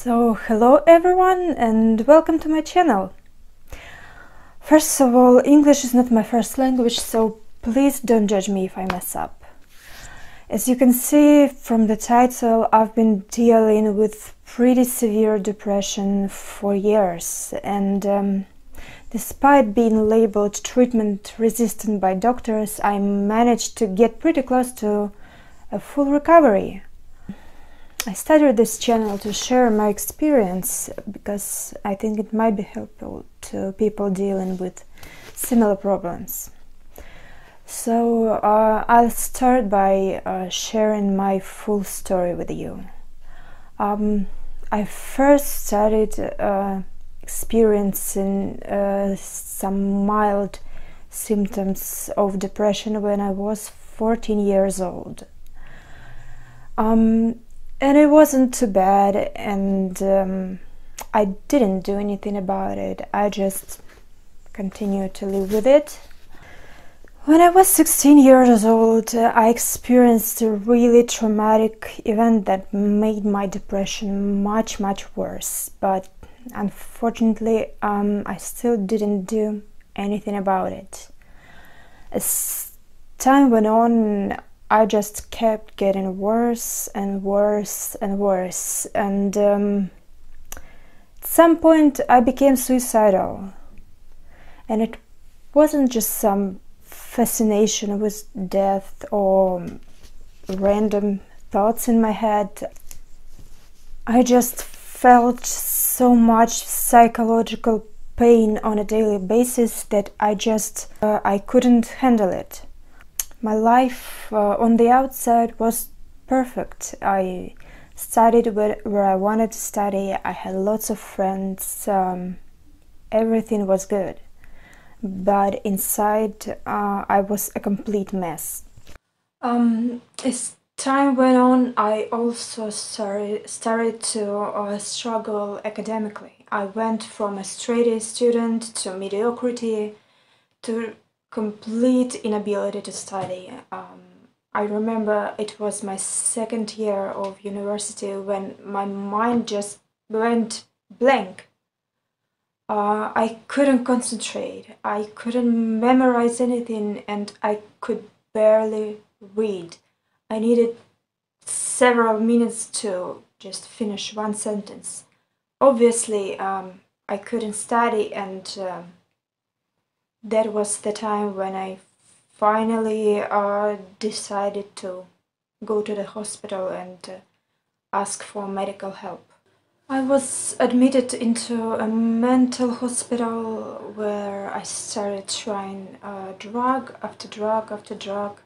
Hello everyone and welcome to my channel. First of all, English is not my first language, so please don't judge me if I mess up. As you can see from the title, I've been dealing with pretty severe depression for years, and despite being labeled treatment resistant by doctors, I managed to get pretty close to a full recovery. I started this channel to share my experience because I think it might be helpful to people dealing with similar problems. I'll start by sharing my full story with you. I first started experiencing some mild symptoms of depression when I was 14 years old. And it wasn't too bad, and I didn't do anything about it. I just continued to live with it. When I was 16 years old, I experienced a really traumatic event that made my depression much worse. But unfortunately, I still didn't do anything about it. As time went on, I just kept getting worse and worse and worse, and at some point I became suicidal. And it wasn't just some fascination with death or random thoughts in my head. I just felt so much psychological pain on a daily basis that I couldn't handle it. My life on the outside was perfect. I studied where I wanted to study. I had lots of friends. Everything was good. But inside, I was a complete mess. As time went on, I also started to struggle academically. I went from a straight A student to mediocrity to complete inability to study. I remember it was my second year of university when my mind just went blank. I couldn't concentrate, I couldn't memorize anything, and I could barely read. I needed several minutes to just finish one sentence. Obviously, I couldn't study, and that was the time when I finally decided to go to the hospital and ask for medical help. I was admitted into a mental hospital where I started trying drug after drug after drug,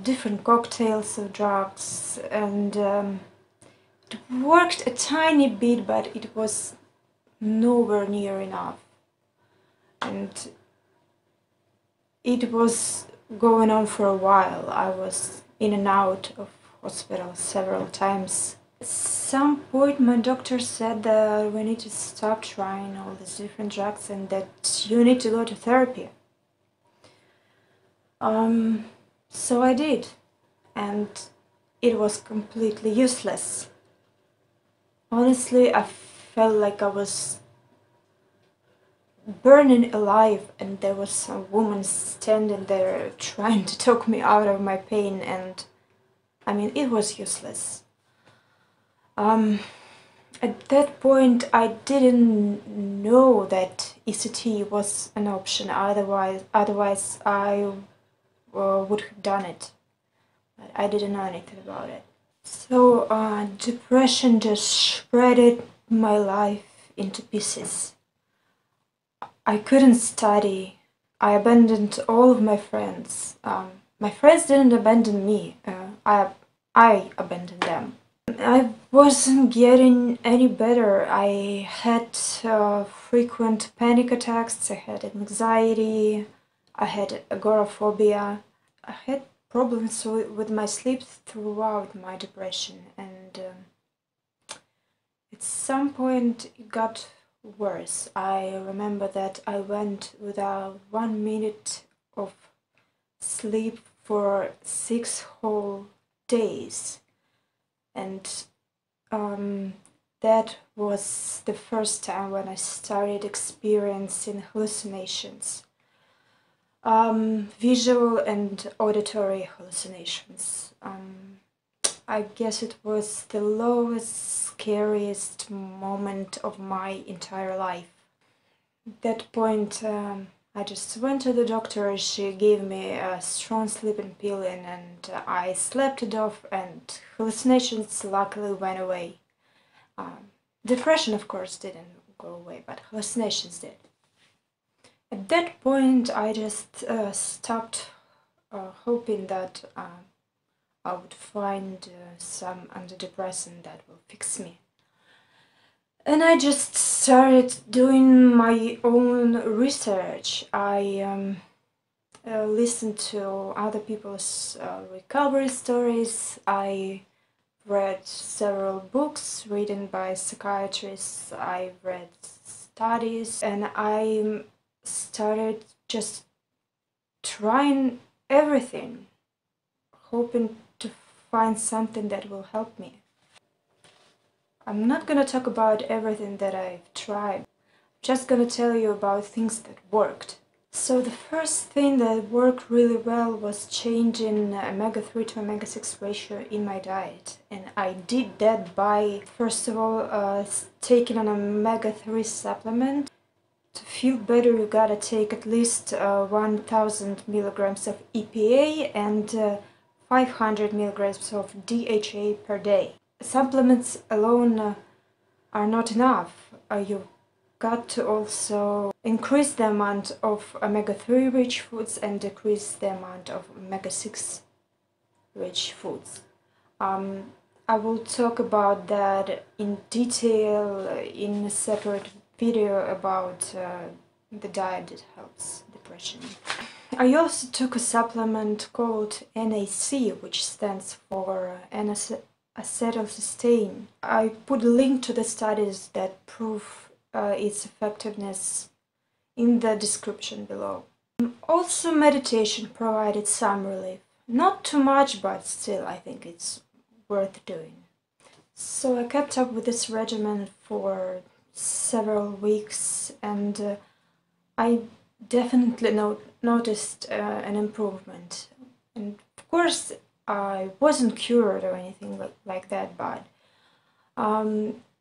different cocktails of drugs, and it worked a tiny bit, but it was nowhere near enough. And it was going on for a while. I was in and out of hospital several times. At some point my doctor said that we need to stop trying all these different drugs and that you need to go to therapy. So I did, and it was completely useless. Honestly, I felt like I was burning alive, and there was some woman standing there trying to talk me out of my pain, and I mean, it was useless. At that point I didn't know that ECT was an option, otherwise I would have done it, but I didn't know anything about it. So depression just shredded my life into pieces. I couldn't study. I abandoned all of my friends. My friends didn't abandon me. I abandoned them. I wasn't getting any better. I had frequent panic attacks. I had anxiety. I had agoraphobia. I had problems with my sleep throughout my depression, and at some point it got worse. I remember that I went without 1 minute of sleep for 6 whole days, and that was the first time when I started experiencing hallucinations. Visual and auditory hallucinations. I guess it was the lowest, scariest moment of my entire life. At that point, I just went to the doctor. She gave me a strong sleeping pill and I slept it off, and hallucinations luckily went away. Depression, of course, didn't go away, but hallucinations did. At that point, I just stopped hoping that I would find some antidepressant that will fix me. And I just started doing my own research. I listened to other people's recovery stories. I read several books written by psychiatrists. I read studies, and I started just trying everything, hoping to find something that will help me. I'm not gonna talk about everything that I've tried. I'm just gonna tell you about things that worked. So the first thing that worked really well was changing omega-3 to omega-6 ratio in my diet. And I did that by, first of all, taking an omega-3 supplement. To feel better, you gotta take at least 1000 milligrams of EPA and 500 milligrams of DHA per day. Supplements alone are not enough. You've got to also increase the amount of omega-3 rich foods and decrease the amount of omega-6 rich foods. I will talk about that in detail in a separate video about the diet that helps depression. I also took a supplement called NAC, which stands for N-acetylcysteine. I put a link to the studies that prove its effectiveness in the description below. Also, meditation provided some relief. Not too much, but still I think it's worth doing. So I kept up with this regimen for several weeks, and I definitely noticed an improvement. And of course, I wasn't cured or anything like that, but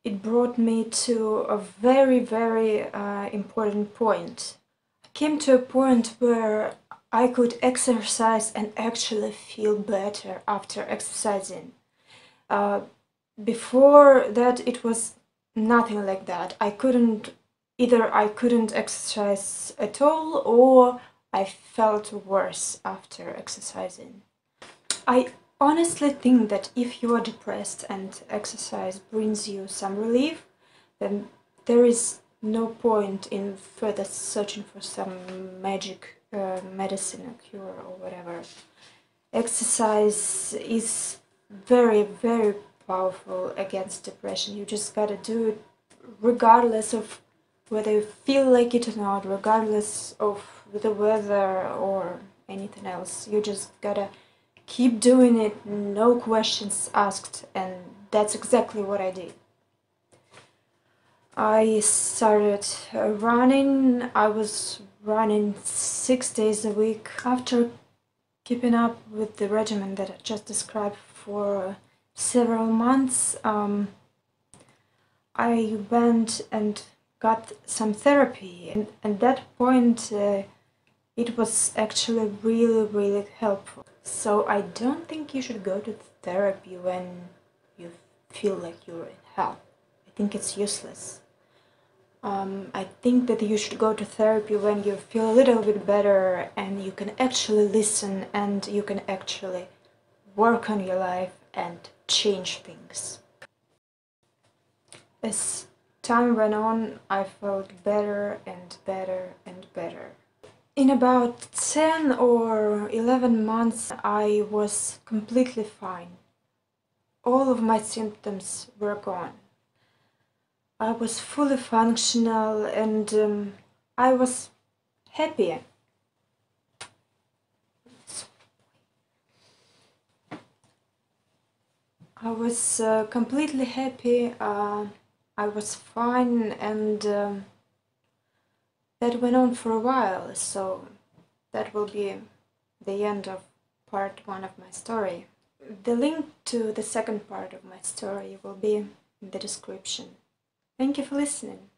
it brought me to a very, very important point. I came to a point where I could exercise and actually feel better after exercising. Before that, it was nothing like that. I couldn't exercise at all, or I felt worse after exercising. I honestly think that if you are depressed and exercise brings you some relief, then there is no point in further searching for some magic medicine or cure or whatever. Exercise is very, very powerful against depression. You just gotta do it regardless of whether you feel like it or not, regardless of the weather or anything else. You just gotta keep doing it, no questions asked, and that's exactly what I did. I started running. I was running 6 days a week. After keeping up with the regimen that I just described for several months, I went and got some therapy, and at that point it was actually really, really helpful. So I don't think you should go to therapy when you feel like you're in hell. I think it's useless. I think that you should go to therapy when you feel a little bit better and you can actually listen and you can actually work on your life and change things. As time went on, I felt better and better and better. In about 10 or 11 months, I was completely fine. All of my symptoms were gone. I was fully functional and I was happy. I was completely happy. I was fine, and that went on for a while, so that will be the end of part 1 of my story. The link to the second part of my story will be in the description. Thank you for listening.